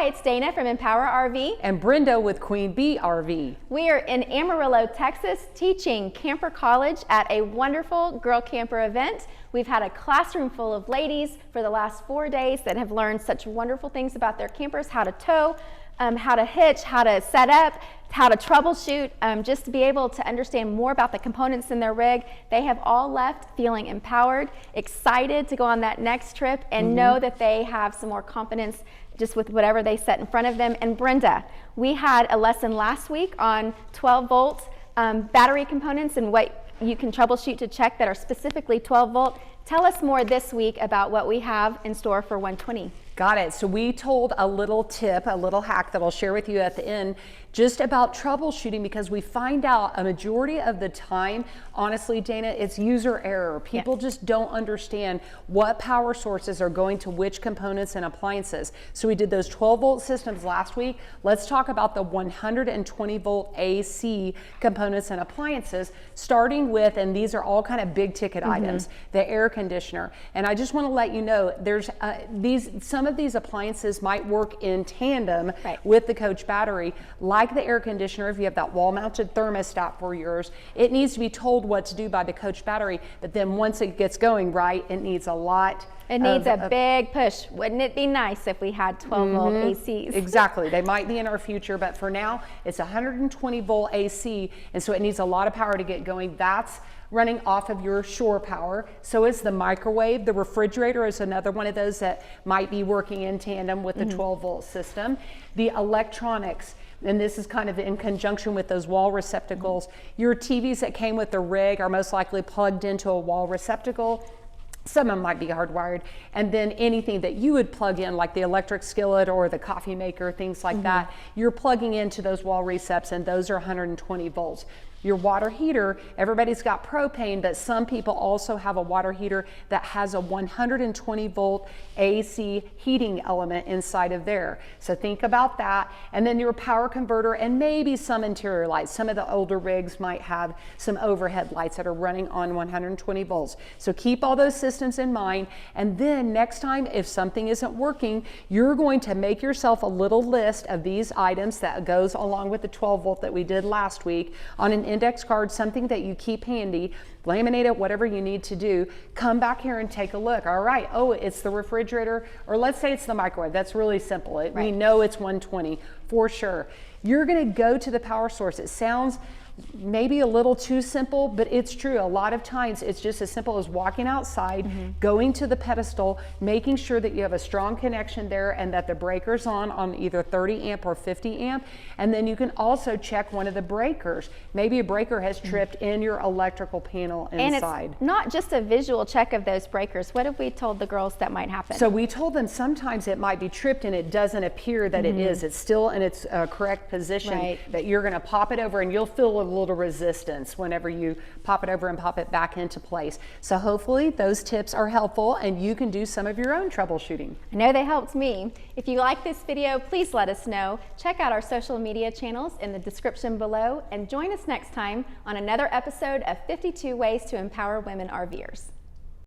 Hi, it's Dana from Empower RV. And Brenda with Queen Bee RV. We are in Amarillo, Texas, teaching Camper College at a wonderful girl camper event. We've had a classroom full of ladies for the last 4 days that have learned such wonderful things about their campers, how to tow, how to hitch, how to set up, how to troubleshoot, just to be able to understand more about the components in their rig. They have all left feeling empowered, excited to go on that next trip, and know that they have some more confidence just with whatever they set in front of them. And Brenda, we had a lesson last week on 12-volt battery components and what you can troubleshoot to check that are specifically 12-volt. Tell us more this week about what we have in store for 120. Got it. So we told a little tip, a little hack that I'll share with you at the end, just about troubleshooting, because we find out a majority of the time, honestly, Dana, it's user error. People just don't understand what power sources are going to which components and appliances. So we did those 12-volt systems last week. Let's talk about the 120-volt AC components and appliances, starting with, and these are all kind of big ticket items, the air conditioner. And I just want to let you know, there's some of these appliances might work in tandem with the coach battery, like the air conditioner. If you have that wall-mounted thermostat for yours, it needs to be told what to do by the coach battery, but then once it gets going, it needs a lot. It needs a big push. Wouldn't it be nice if we had 12-volt ACs? Exactly. They might be in our future, but for now, it's 120-volt AC, and so it needs a lot of power to get going. That's running off of your shore power. So is the microwave. The refrigerator is another one of those that might be working in tandem with the 12-volt system. The electronics, and this is kind of in conjunction with those wall receptacles. Your TVs that came with the rig are most likely plugged into a wall receptacle. Some of them might be hardwired, and then anything that you would plug in, like the electric skillet or the coffee maker, things like that, you're plugging into those wall receps, and those are 120 volts. Your water heater, everybody's got propane, but some people also have a water heater that has a 120-volt AC heating element inside of there. So think about that. And then your power converter and maybe some interior lights. Some of the older rigs might have some overhead lights that are running on 120 volts. So keep all those systems in mind. And then next time, if something isn't working, you're going to make yourself a little list of these items that goes along with the 12-volt that we did last week on an index card, something that you keep handy, laminate it, whatever you need to do. Come back here and take a look. All right, oh, it's the refrigerator, or let's say it's the microwave. That's really simple. We know it's 120 for sure. You're gonna go to the power source. It sounds maybe a little too simple, but it's true. A lot of times it's just as simple as walking outside, going to the pedestal, making sure that you have a strong connection there and that the breaker's on either 30 amp or 50 amp. And then you can also check one of the breakers. Maybe a breaker has tripped in your electrical panel inside. And it's not just a visual check of those breakers. What have we told the girls that might happen? So we told them sometimes it might be tripped and it doesn't appear that it is. It's still in its correct position, that you're gonna pop it over and you'll feel a little resistance whenever you pop it over and pop it back into place. So hopefully those tips are helpful and you can do some of your own troubleshooting. I know they helped me. If you like this video, please let us know. Check out our social media channels in the description below and join us next time on another episode of 52 Ways to Empower Women RVers.